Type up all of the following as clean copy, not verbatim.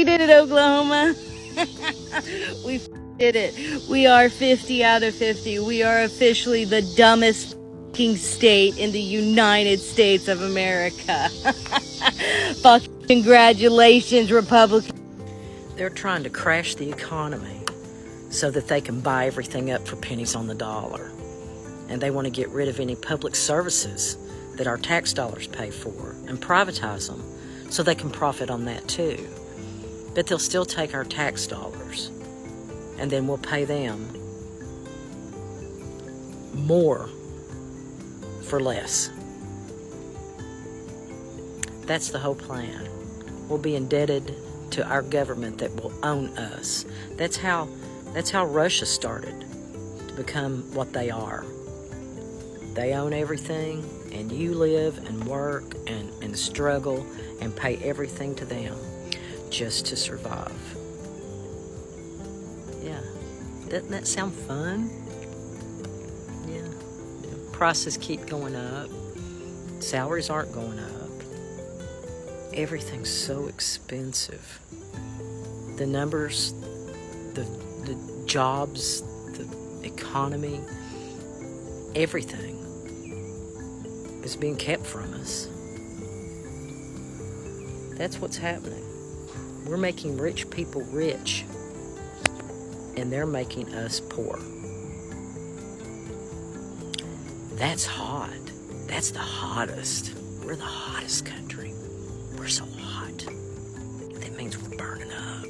did it, Oklahoma. We did it. We are 50 out of 50. We are officially the dumbest state in the United States of America. Congratulations, Republicans. They're trying to crash the economy so that they can buy everything up for pennies on the dollar. And they want to get rid of any public services that our tax dollars pay for and privatize them so they can profit on that too. But they'll still take our tax dollars and then we'll pay them more for less. That's the whole plan. We'll be indebted to our government that will own us. That's how Russia started to become what they are. They own everything, and you live and work and struggle and pay everything to them just to survive. Yeah, doesn't that sound fun? Yeah. Prices keep going up. Salaries aren't going up. Everything's so expensive. The numbers, the jobs, the economy, everything is being kept from us. That's what's happening. We're making rich people rich, and they're making us poor. That's hot. That's the hottest. We're the hottest country. We're so hot. That means we're burning up.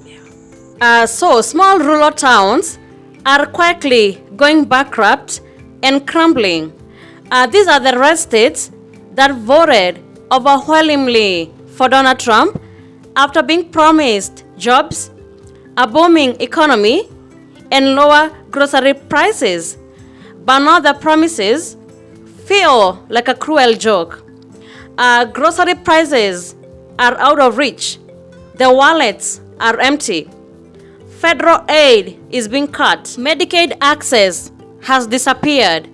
Yeah. So small rural towns are quickly going bankrupt and crumbling. These are the red states that voted overwhelmingly for Donald Trump after being promised jobs, a booming economy, and lower grocery prices. But now the promises feel like a cruel joke. Grocery prices are out of reach. The wallets are empty. Federal aid is being cut. Medicaid access has disappeared.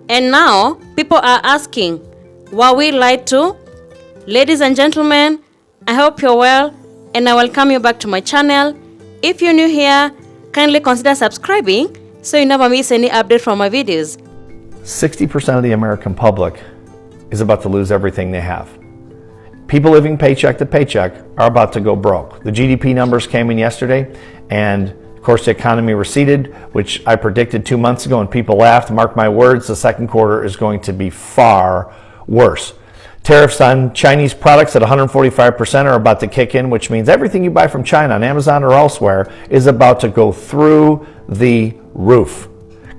And now people are asking, were we lied to? Ladies and gentlemen, I hope you're well and I welcome you back to my channel. If you're new here, kindly consider subscribing so you never miss any update from my videos. 60% of the American public is about to lose everything they have. People living paycheck to paycheck are about to go broke. The GDP numbers came in yesterday, and of course the economy receded, which I predicted 2 months ago, and people laughed. Mark my words, the second quarter is going to be far worse. Tariffs on Chinese products at 145% are about to kick in, which means everything you buy from China on Amazon or elsewhere is about to go through the roof.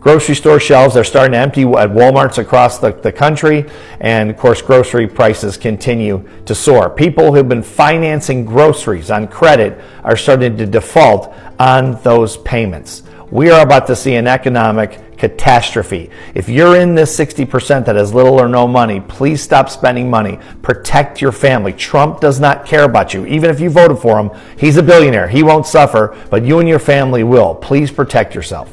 Grocery store shelves are starting to empty at Walmarts across the country, and of course grocery prices continue to soar. People who've been financing groceries on credit are starting to default on those payments. We are about to see an economic catastrophe. If you're in this 60% that has little or no money, please stop spending money. Protect your family. Trump does not care about you. Even if you voted for him, he's a billionaire. He won't suffer, but you and your family will. Please protect yourself.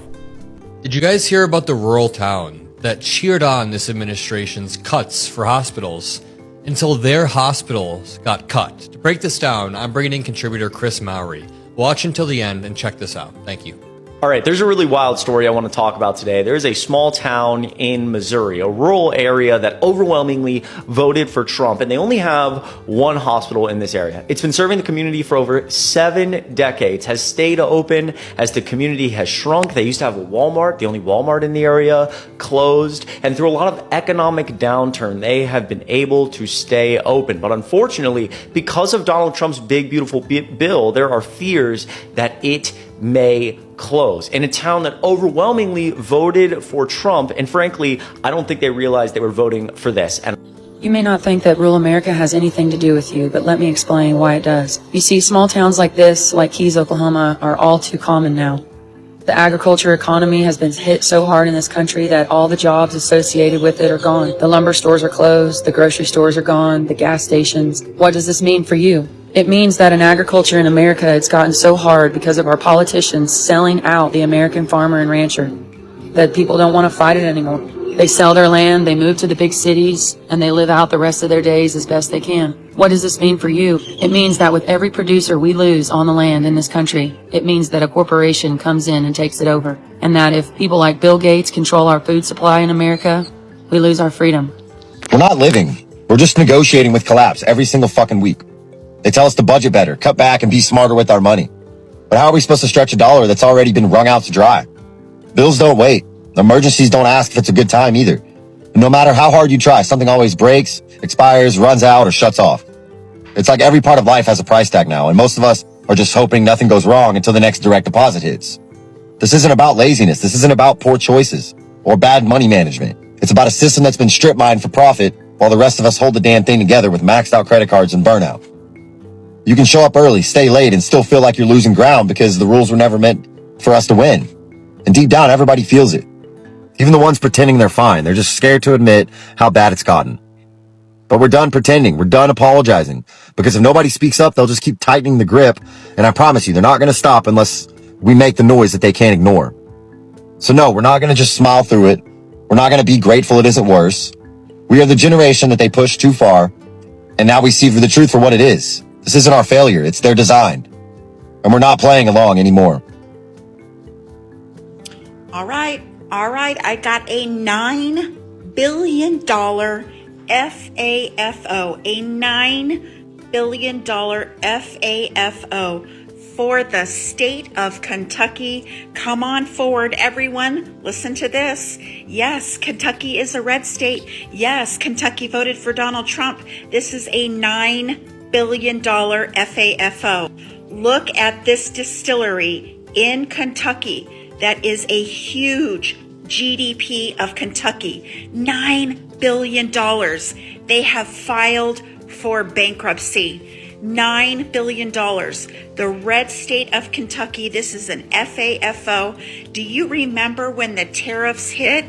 Did you guys hear about the rural town that cheered on this administration's cuts for hospitals until their hospitals got cut? To break this down, I'm bringing in contributor Chris Mowry. Watch until the end and check this out. Thank you. All right, there's a really wild story I want to talk about today. There's a small town in Missouri, a rural area that overwhelmingly voted for Trump, and they only have one hospital in this area. It's been serving the community for over 7 decades, has stayed open as the community has shrunk. They used to have a Walmart, the only Walmart in the area, closed, and through a lot of economic downturn, they have been able to stay open. But unfortunately, because of Donald Trump's big, beautiful bill, there are fears that it may close in a town that overwhelmingly voted for Trump. And frankly, I don't think they realized they were voting for this. And you may not think that rural America has anything to do with you, but let me explain why it does. You see, small towns like this, like Keys, Oklahoma, are all too common now. The agriculture economy has been hit so hard in this country that all the jobs associated with it are gone. The lumber stores are closed, the grocery stores are gone, the gas stations. What does this mean for you? It means that in agriculture in America, it's gotten so hard because of our politicians selling out the American farmer and rancher that people don't want to fight it anymore. They sell their land, they move to the big cities, and they live out the rest of their days as best they can. What does this mean for you? It means that with every producer we lose on the land in this country, it means that a corporation comes in and takes it over. And that if people like Bill Gates control our food supply in America, we lose our freedom. We're not living. We're just negotiating with collapse every single fucking week. They tell us to budget better, cut back, and be smarter with our money. But how are we supposed to stretch a dollar that's already been wrung out to dry? Bills don't wait. Emergencies don't ask if it's a good time either. And no matter how hard you try, something always breaks, expires, runs out, or shuts off. It's like every part of life has a price tag now, and most of us are just hoping nothing goes wrong until the next direct deposit hits. This isn't about laziness. This isn't about poor choices or bad money management. It's about a system that's been strip mined for profit while the rest of us hold the damn thing together with maxed out credit cards and burnout. You can show up early, stay late, and still feel like you're losing ground because the rules were never meant for us to win. And deep down, everybody feels it. Even the ones pretending they're fine. They're just scared to admit how bad it's gotten. But we're done pretending. We're done apologizing. Because if nobody speaks up, they'll just keep tightening the grip. And I promise you, they're not going to stop unless we make the noise that they can't ignore. So no, we're not going to just smile through it. We're not going to be grateful it isn't worse. We are the generation that they pushed too far. And now we see the truth for what it is. This isn't our failure. It's their design. And we're not playing along anymore. All right. I got a $9 billion FAFO, a $9 billion FAFO for the state of Kentucky. Come on forward, everyone. Listen to this. Yes, Kentucky is a red state. Yes, Kentucky voted for Donald Trump. This is a $9 billion FAFO. Look at this distillery in Kentucky. That is a huge GDP of Kentucky, $9 billion. They have filed for bankruptcy, $9 billion. The red state of Kentucky, this is an FAFO. Do you remember when the tariffs hit?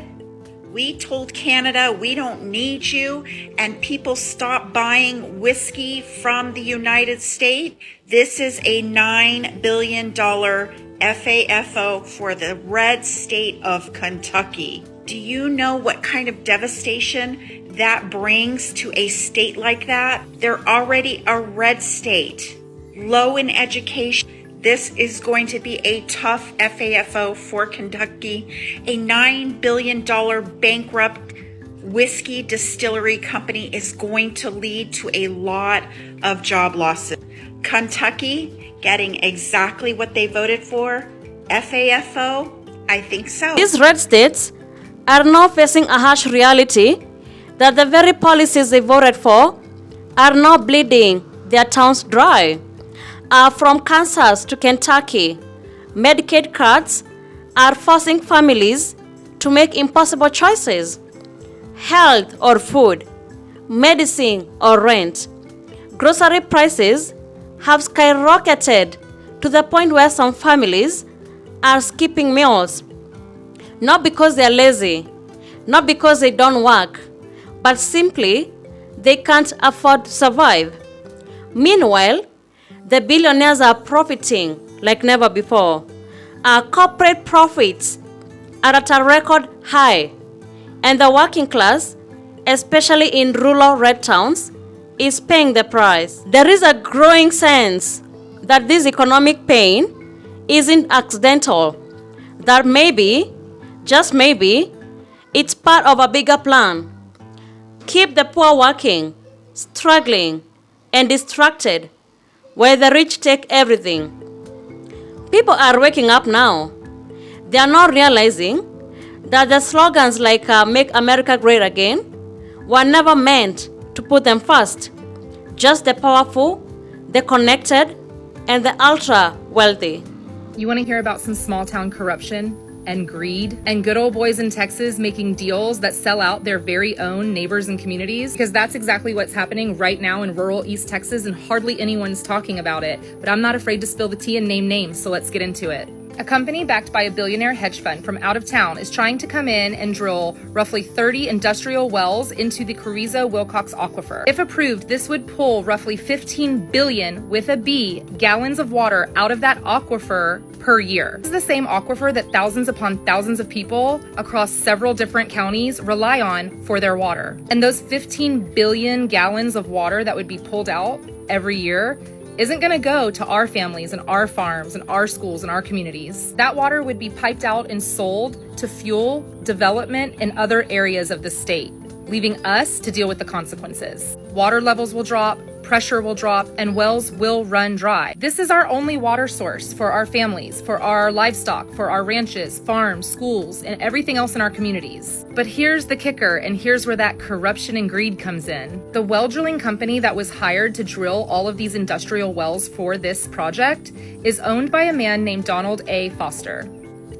We told Canada, we don't need you, and people stopped buying whiskey from the United States. This is a $9 billion FAFO for the red state of Kentucky. Do you know what kind of devastation that brings to a state like that? They're already a red state, low in education. This is going to be a tough FAFO for Kentucky. A $9 billion bankrupt whiskey distillery company is going to lead to a lot of job losses. Kentucky getting exactly what they voted for? FAFO? I think so. These red states are now facing a harsh reality that the very policies they voted for are now bleeding their towns dry. From Kansas to Kentucky, Medicaid cards are forcing families to make impossible choices. Health or food, medicine or rent. Grocery prices have skyrocketed to the point where some families are skipping meals. Not because they're lazy, not because they don't work, but simply they can't afford to survive. Meanwhile, the billionaires are profiting like never before. Our corporate profits are at a record high, and the working class, especially in rural red towns, is paying the price. There is a growing sense that this economic pain isn't accidental, that maybe, just maybe, it's part of a bigger plan. Keep the poor working, struggling, and distracted, where the rich take everything. People are waking up now. They are not realizing that the slogans like Make America Great Again were never meant to put them first. Just the powerful, the connected, and the ultra wealthy. You want to hear about some small town corruption and greed and good old boys in Texas making deals that sell out their very own neighbors and communities? Because that's exactly what's happening right now in rural East Texas, and hardly anyone's talking about it. But I'm not afraid to spill the tea and name names, so let's get into it. A company backed by a billionaire hedge fund from out of town is trying to come in and drill roughly 30 industrial wells into the Carrizo-Wilcox Aquifer. If approved, this would pull roughly 15 billion, with a B, gallons of water out of that aquifer per year. This is the same aquifer that thousands upon thousands of people across several different counties rely on for their water. And those 15 billion gallons of water that would be pulled out every year isn't going to go to our families and our farms and our schools and our communities. That water would be piped out and sold to fuel development in other areas of the state, leaving us to deal with the consequences. Water levels will drop, pressure will drop, and wells will run dry. This is our only water source for our families, for our livestock, for our ranches, farms, schools, and everything else in our communities. But here's the kicker, and here's where that corruption and greed comes in. The well drilling company that was hired to drill all of these industrial wells for this project is owned by a man named Donald A. Foster.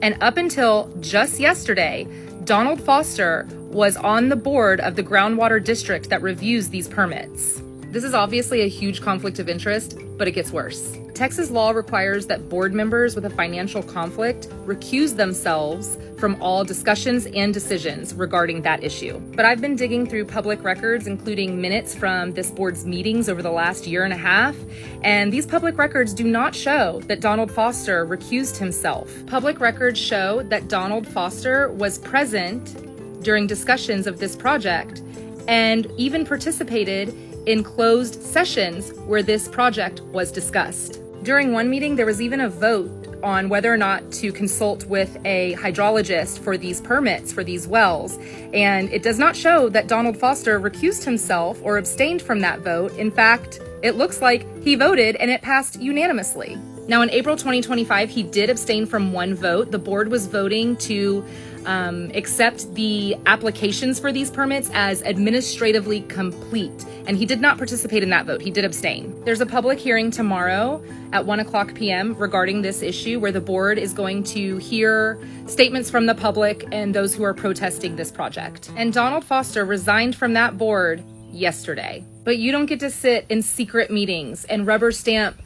And up until just yesterday, Donald Foster was on the board of the groundwater district that reviews these permits. This is obviously a huge conflict of interest, but it gets worse. Texas law requires that board members with a financial conflict recuse themselves from all discussions and decisions regarding that issue. But I've been digging through public records, including minutes from this board's meetings over the last year and a half, and these public records do not show that Donald Foster recused himself. Public records show that Donald Foster was present during discussions of this project and even participated in closed sessions where this project was discussed. During one meeting, there was even a vote on whether or not to consult with a hydrologist for these permits for these wells, and it does not show that Donald Foster recused himself or abstained from that vote. In fact, it looks like he voted and it passed unanimously. Now, in April 2025, he did abstain from one vote. The board was voting to accept the applications for these permits as administratively complete, and he did not participate in that vote. He did abstain. There's a public hearing tomorrow at 1:00 p.m. regarding this issue, where the board is going to hear statements from the public and those who are protesting this project. And Donald Foster resigned from that board yesterday. But you don't get to sit in secret meetings and rubber stamp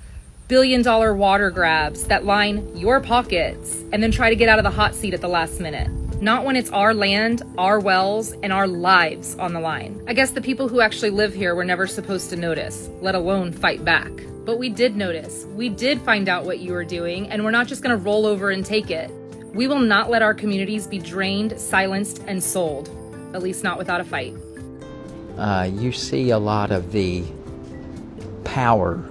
billion-dollar water grabs that line your pockets and then try to get out of the hot seat at the last minute. Not when it's our land, our wells, and our lives on the line. I guess the people who actually live here were never supposed to notice, let alone fight back. But we did notice. We did find out what you were doing, and we're not just gonna roll over and take it. We will not let our communities be drained, silenced, and sold. At least not without a fight. You see a lot of the power,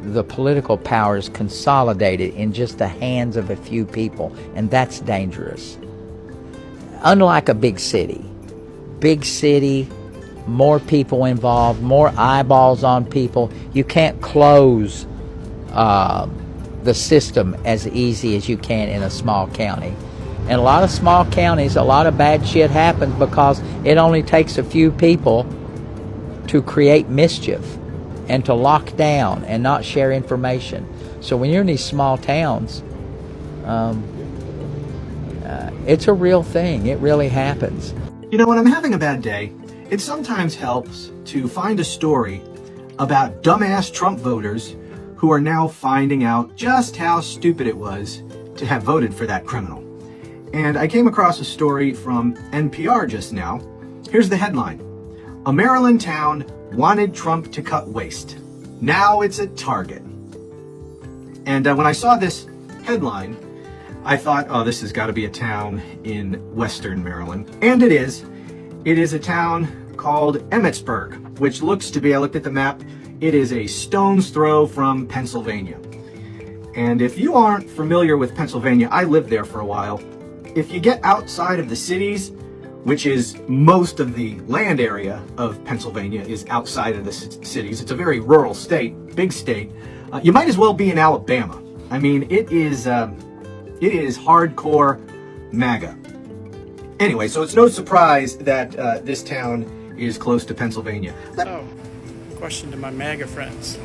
the political power is consolidated in just the hands of a few people, and that's dangerous. Unlike a big city, more people involved, more eyeballs on people, you can't close the system as easy as you can in a small county. In a lot of small counties, a lot of bad shit happens because it only takes a few people to create mischief and to lock down and not share information. So when you're in these small towns, it's a real thing. It really happens. You know, when I'm having a bad day, it sometimes helps to find a story about dumbass Trump voters who are now finding out just how stupid it was to have voted for that criminal. And I came across a story from NPR just now. Here's the headline. A Maryland town wanted Trump to cut waste. Now it's a target. And when I saw this headline, I thought, oh, this has got to be a town in Western Maryland. And it is. It is a town called Emmitsburg, which looks to be, I looked at the map, it is a stone's throw from Pennsylvania. And if you aren't familiar with Pennsylvania, I lived there for a while. If you get outside of the cities, which is most of the land area of Pennsylvania is outside of the cities. It's a very rural state, big state. You might as well be in Alabama. I mean, it is hardcore MAGA. Anyway, so it's no surprise that this town is close to Pennsylvania. So, question to my MAGA friends.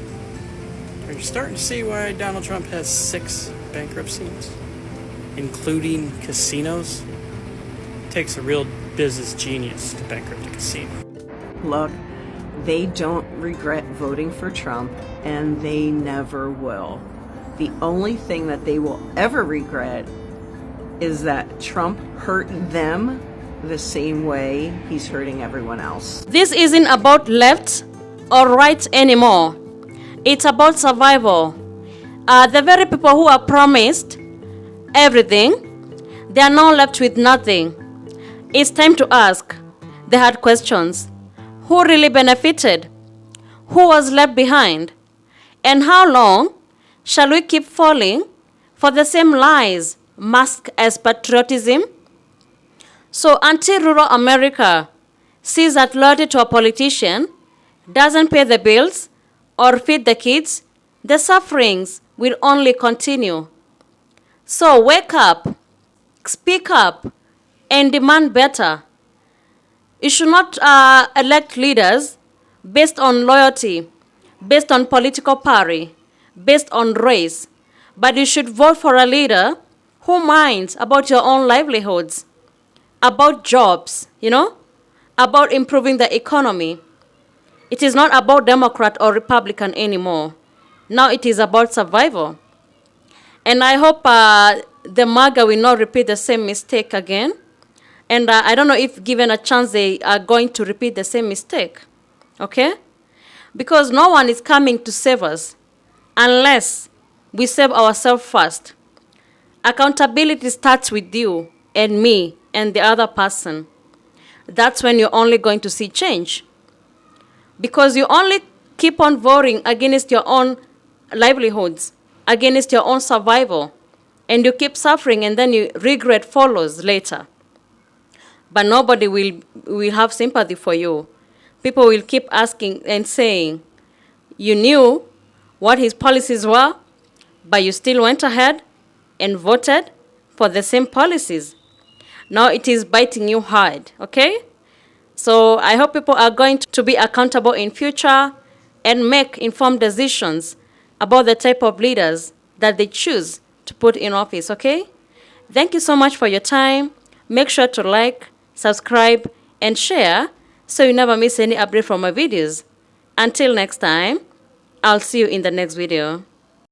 Are you starting to see why Donald Trump has 6 bankruptcies, including casinos? It takes a real business genius to bankrupt a casino. Look, they don't regret voting for Trump, and they never will. The only thing that they will ever regret is that Trump hurt them the same way he's hurting everyone else. This isn't about left or right anymore. It's about survival. The very people who are promised everything, they are now left with nothing. It's time to ask the hard questions. Who really benefited? Who was left behind? And how long shall we keep falling for the same lies masked as patriotism? So until rural America sees that loyalty to a politician doesn't pay the bills or feed the kids, the sufferings will only continue. So wake up, speak up, and demand better. You should not elect leaders based on loyalty, based on political party, based on race, but you should vote for a leader who minds about your own livelihoods, about jobs, about improving the economy. It is not about Democrat or Republican anymore. Now it is about survival. And I hope the MAGA will not repeat the same mistake again. And I don't know if given a chance they are going to repeat the same mistake. Okay? Because no one is coming to save us unless we save ourselves first. Accountability starts with you and me and the other person. That's when you're only going to see change. Because you only keep on voting against your own livelihoods, against your own survival, and you keep suffering, and then regret follows later. But nobody will have sympathy for you. People will keep asking and saying, you knew what his policies were, but you still went ahead and voted for the same policies. Now it is biting you hard, okay? So I hope people are going to be accountable in future and make informed decisions about the type of leaders that they choose to put in office, okay? Thank you so much for your time. Make sure to like, subscribe, and share so you never miss any update from my videos. Until next time, I'll see you in the next video.